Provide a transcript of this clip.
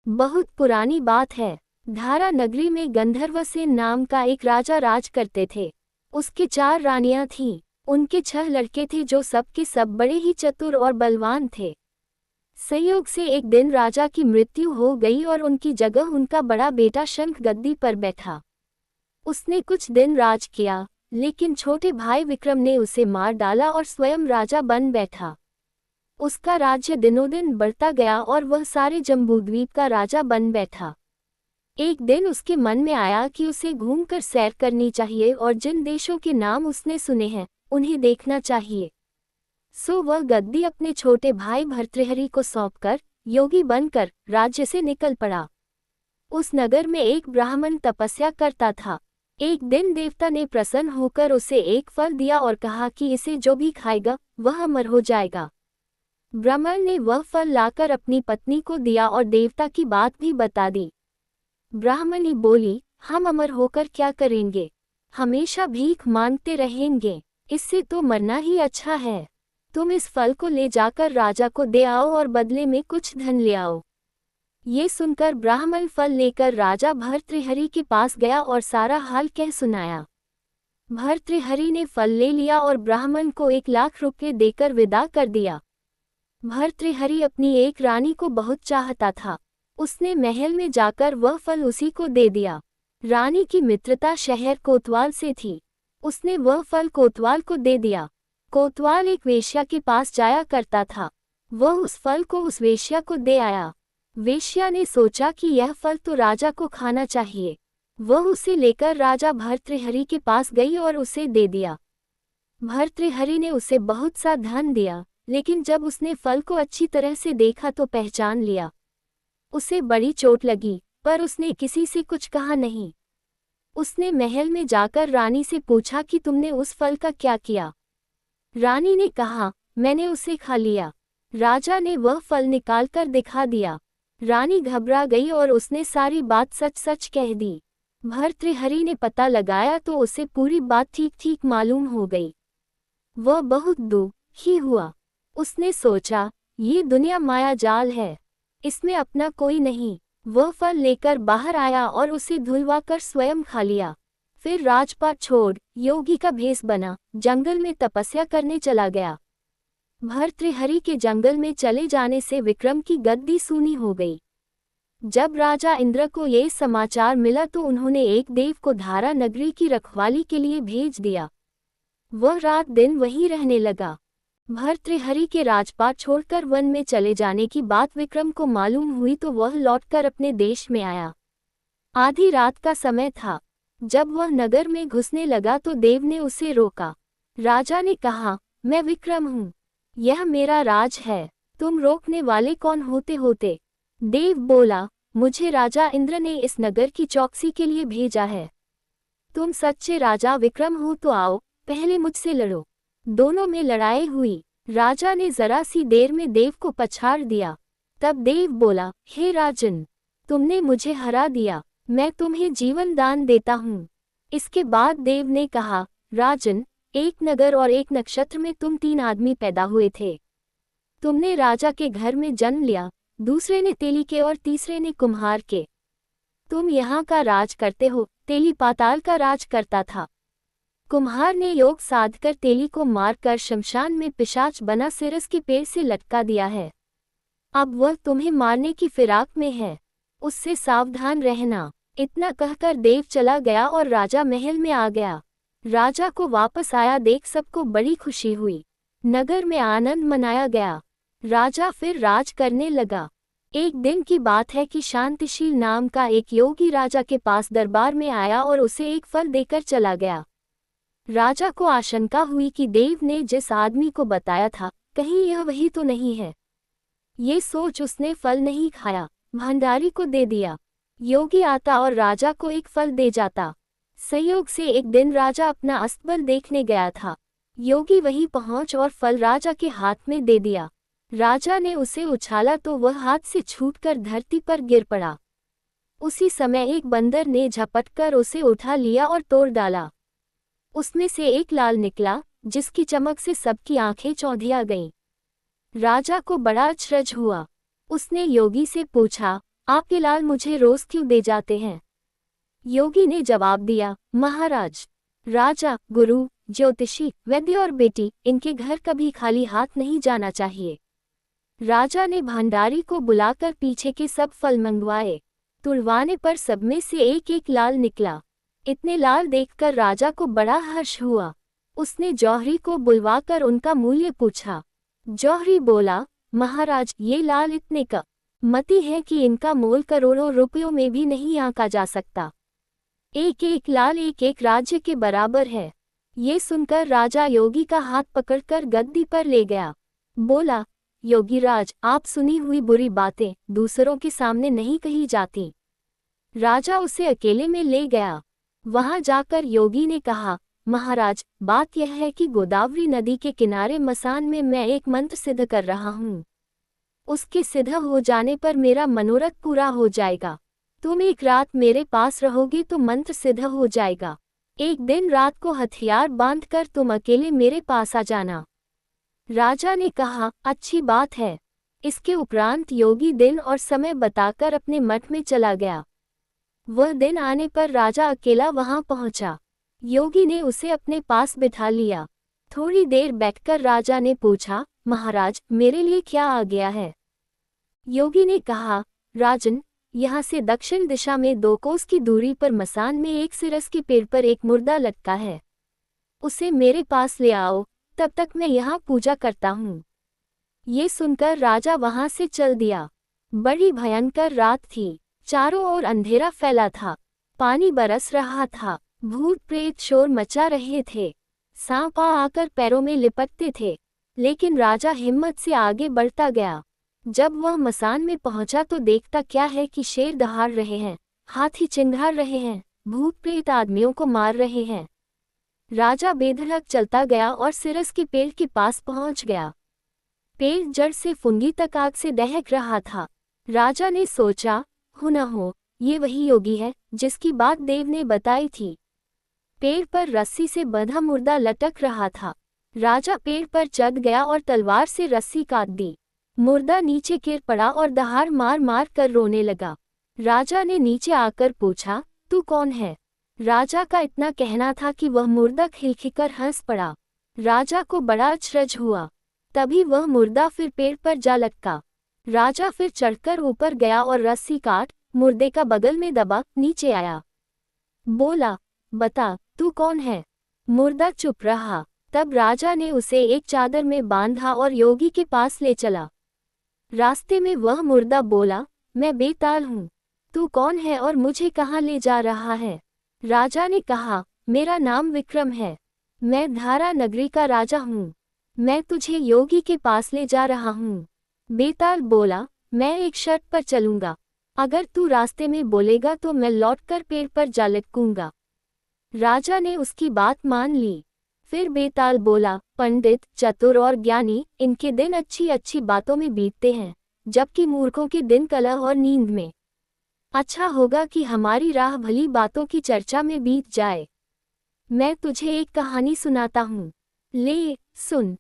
बहुत पुरानी बात है। धारा नगरी में गंधर्वसेन नाम का एक राजा राज करते थे। उसके 4 रानियां थीं। उनके 6 लड़के थे जो सब के सब बड़े ही चतुर और बलवान थे। संयोग से एक दिन राजा की मृत्यु हो गई और उनकी जगह उनका बड़ा बेटा शंख गद्दी पर बैठा। उसने कुछ दिन राज किया, लेकिन छोटे भाई विक्रम ने उसे मार डाला और स्वयं राजा बन बैठा। उसका राज्य दिनों-दिन बढ़ता गया और वह सारे जम्बूद्वीप का राजा बन बैठा। एक दिन उसके मन में आया कि उसे घूमकर सैर करनी चाहिए और जिन देशों के नाम उसने सुने हैं, उन्हें देखना चाहिए। सो वह गद्दी अपने छोटे भाई भर्तृहरि को सौंपकर, योगी बनकर, राज्य से निकल पड़ा। उस नगर में एक ब्राह्मण तपस्या करता था। एक दिन देवता ने प्रसन्न होकर उसे एक फल दिया और कहा कि इसे जो भी खाएगा, वह अमर हो जाएगा। ब्राह्मण ने वह फल लाकर अपनी पत्नी को दिया और देवता की बात भी बता दी। ब्राह्मणी बोली, हम अमर होकर क्या करेंगे? हमेशा भीख मांगते रहेंगे, इससे तो मरना ही अच्छा है। तुम इस फल को ले जाकर राजा को दे आओ और बदले में कुछ धन ले आओ। ये सुनकर ब्राह्मण फल लेकर राजा भर्तृहरि के पास गया और सारा हाल कह सुनाया। भर्तृहरि ने फल ले लिया और ब्राह्मण को 1 लाख रुपये देकर विदा कर दिया। भर्तृहरि अपनी एक रानी को बहुत चाहता था। उसने महल में जाकर वह फल उसी को दे दिया। रानी की मित्रता शहर कोतवाल से थी। उसने वह फल कोतवाल को दे दिया। कोतवाल एक वेश्या के पास जाया करता था। वह उस फल को उस वेश्या को दे आया। वेश्या ने सोचा कि यह फल तो राजा को खाना चाहिए। वह उसे लेकर राजा भर्तृहरि के पास गई और उसे दे दिया। भर्तृहरि ने उसे बहुत सा धन दिया, लेकिन जब उसने फल को अच्छी तरह से देखा तो पहचान लिया। उसे बड़ी चोट लगी, पर उसने किसी से कुछ कहा नहीं। उसने महल में जाकर रानी से पूछा कि तुमने उस फल का क्या किया? रानी ने कहा, मैंने उसे खा लिया। राजा ने वह फल निकालकर दिखा दिया। रानी घबरा गई और उसने सारी बात सच सच कह दी। भर्तृहरि ने पता लगाया तो उसे पूरी बात ठीक ठीक मालूम हो गई। वह बहुत दुखी हुआ। उसने सोचा, ये दुनिया माया जाल है, इसमें अपना कोई नहीं। वह फल लेकर बाहर आया और उसे धुलवाकर स्वयं खा लिया। फिर राजपाट छोड़ योगी का भेष बना जंगल में तपस्या करने चला गया। भर्तृहरि के जंगल में चले जाने से विक्रम की गद्दी सूनी हो गई। जब राजा इंद्र को ये समाचार मिला तो उन्होंने एक देव को धारा नगरी की रखवाली के लिए भेज दिया। वह रात दिन वहीं रहने लगा। भर्तृहरि के राजपाट छोड़कर वन में चले जाने की बात विक्रम को मालूम हुई तो वह लौटकर अपने देश में आया। आधी रात का समय था। जब वह नगर में घुसने लगा तो देव ने उसे रोका। राजा ने कहा, मैं विक्रम हूँ, यह मेरा राज है, तुम रोकने वाले कौन होते? देव बोला, मुझे राजा इंद्र ने इस नगर की चौकसी के लिए भेजा है। तुम सच्चे राजा विक्रम हो तो आओ, पहले मुझसे लड़ो। दोनों में लड़ाई हुई। राजा ने जरा सी देर में देव को पछाड़ दिया। तब देव बोला, हे राजन, तुमने मुझे हरा दिया, मैं तुम्हें जीवन दान देता हूँ। इसके बाद देव ने कहा, राजन, एक नगर और एक नक्षत्र में तुम 3 आदमी पैदा हुए थे। तुमने राजा के घर में जन्म लिया, दूसरे ने तेली के और तीसरे ने कुम्हार के। तुम यहाँ का राज करते हो, तेली पाताल का राज करता था। कुम्हार ने योग साधकर तेली को मारकर शमशान में पिशाच बना सिरस के पेड़ से लटका दिया है। अब वह तुम्हें मारने की फिराक में है, उससे सावधान रहना। इतना कहकर देव चला गया और राजा महल में आ गया। राजा को वापस आया देख सबको बड़ी खुशी हुई। नगर में आनंद मनाया गया। राजा फिर राज करने लगा। एक दिन की बात है कि शांतिशील नाम का एक योगी राजा के पास दरबार में आया और उसे एक फल देकर चला गया। राजा को आशंका हुई कि देव ने जिस आदमी को बताया था, कहीं यह वही तो नहीं है। ये सोच उसने फल नहीं खाया, भंडारी को दे दिया। योगी आता और राजा को एक फल दे जाता। संयोग से एक दिन राजा अपना अस्तबल देखने गया था। योगी वहीं पहुंच और फल राजा के हाथ में दे दिया। राजा ने उसे उछाला तो वह हाथ से छूटकर धरती पर गिर पड़ा। उसी समय एक बंदर ने झपटकर उसे उठा लिया और तोड़ डाला। उसमें से एक लाल निकला, जिसकी चमक से सबकी आंखें चौंधिया गईं। राजा को बड़ा अचरज हुआ। उसने योगी से पूछा, आपके लाल मुझे रोज क्यों दे जाते हैं? योगी ने जवाब दिया, महाराज, राजा, गुरु, ज्योतिषी, वैद्य और बेटी, इनके घर कभी खाली हाथ नहीं जाना चाहिए। राजा ने भंडारी को बुलाकर पीछे के सब फल मंगवाए। तुड़वाने पर सब में से एक एक लाल निकला। इतने लाल देखकर राजा को बड़ा हर्ष हुआ। उसने जौहरी को बुलवाकर उनका मूल्य पूछा। जौहरी बोला, महाराज, ये लाल इतने कीमती हैं कि इनका मोल करोड़ों रुपयों में भी नहीं आंका जा सकता। एक एक लाल एक एक राज्य के बराबर है। ये सुनकर राजा योगी का हाथ पकड़कर गद्दी पर ले गया। बोला, योगीराज, आप सुनी हुई बुरी बातें दूसरों के सामने नहीं कही जाती। राजा उसे अकेले में ले गया। वहां जाकर योगी ने कहा, महाराज, बात यह है कि गोदावरी नदी के किनारे मसान में मैं एक मंत्र सिद्ध कर रहा हूँ। उसके सिद्ध हो जाने पर मेरा मनोरथ पूरा हो जाएगा। तुम एक रात मेरे पास रहोगे तो मंत्र सिद्ध हो जाएगा। एक दिन रात को हथियार बांधकर तुम अकेले मेरे पास आ जाना। राजा ने कहा, अच्छी बात है। इसके उपरांत योगी दिन और समय बताकर अपने मठ में चला गया। वह दिन आने पर राजा अकेला वहां पहुंचा। योगी ने उसे अपने पास बिठा लिया। थोड़ी देर बैठकर राजा ने पूछा, महाराज, मेरे लिए क्या आ गया है? योगी ने कहा, राजन, यहाँ से दक्षिण दिशा में 2 कोस की दूरी पर मसान में एक सिरस के पेड़ पर एक मुर्दा लटका है। उसे मेरे पास ले आओ, तब तक मैं यहाँ पूजा करता हूँ। ये सुनकर राजा वहां से चल दिया। बड़ी भयंकर रात थी। चारों ओर अंधेरा फैला था। पानी बरस रहा था। भूत प्रेत शोर मचा रहे थे। सांप आकर पैरों में लिपटते थे। लेकिन राजा हिम्मत से आगे बढ़ता गया। जब वह मसान में पहुंचा तो देखता क्या है कि शेर दहाड़ रहे हैं, हाथी चिंघाड़ रहे हैं, भूत प्रेत आदमियों को मार रहे हैं। राजा बेधड़क चलता गया और सिरस के पेड़ के पास पहुंच गया। पेड़ जड़ से फुंगी तक आग से दहक रहा था। राजा ने सोचा, हो न हो, ये वही योगी है जिसकी बात देव ने बताई थी। पेड़ पर रस्सी से बंधा मुर्दा लटक रहा था। राजा पेड़ पर चढ़ गया और तलवार से रस्सी काट दी। मुर्दा नीचे गिर पड़ा और दहाड़ मार मार कर रोने लगा। राजा ने नीचे आकर पूछा, तू कौन है? राजा का इतना कहना था कि वह मुर्दा खिलखिलकर हंस पड़ा। राजा को बड़ा अचरज हुआ। तभी वह मुर्दा फिर पेड़ पर जा लटका। राजा फिर चढ़कर ऊपर गया और रस्सी काट मुर्दे का बगल में दबा नीचे आया। बोला, बता, तू कौन है? मुर्दा चुप रहा। तब राजा ने उसे एक चादर में बांधा और योगी के पास ले चला। रास्ते में वह मुर्दा बोला, मैं बेताल हूँ। तू कौन है और मुझे कहाँ ले जा रहा है? राजा ने कहा, मेरा नाम विक्रम है। मैं धारा नगरी का राजा हूँ। मैं तुझे योगी के पास ले जा रहा हूँ। बेताल बोला, मैं एक शर्त पर चलूंगा। अगर तू रास्ते में बोलेगा तो मैं लौटकर पेड़ पर जा लटकूंगा। राजा ने उसकी बात मान ली। फिर बेताल बोला, पंडित, चतुर और ज्ञानी, इनके दिन अच्छी अच्छी बातों में बीतते हैं, जबकि मूर्खों के दिन कलह और नींद में। अच्छा होगा कि हमारी राह भली बातों की चर्चा में बीत जाए। मैं तुझे एक कहानी सुनाता हूँ। ले सुन।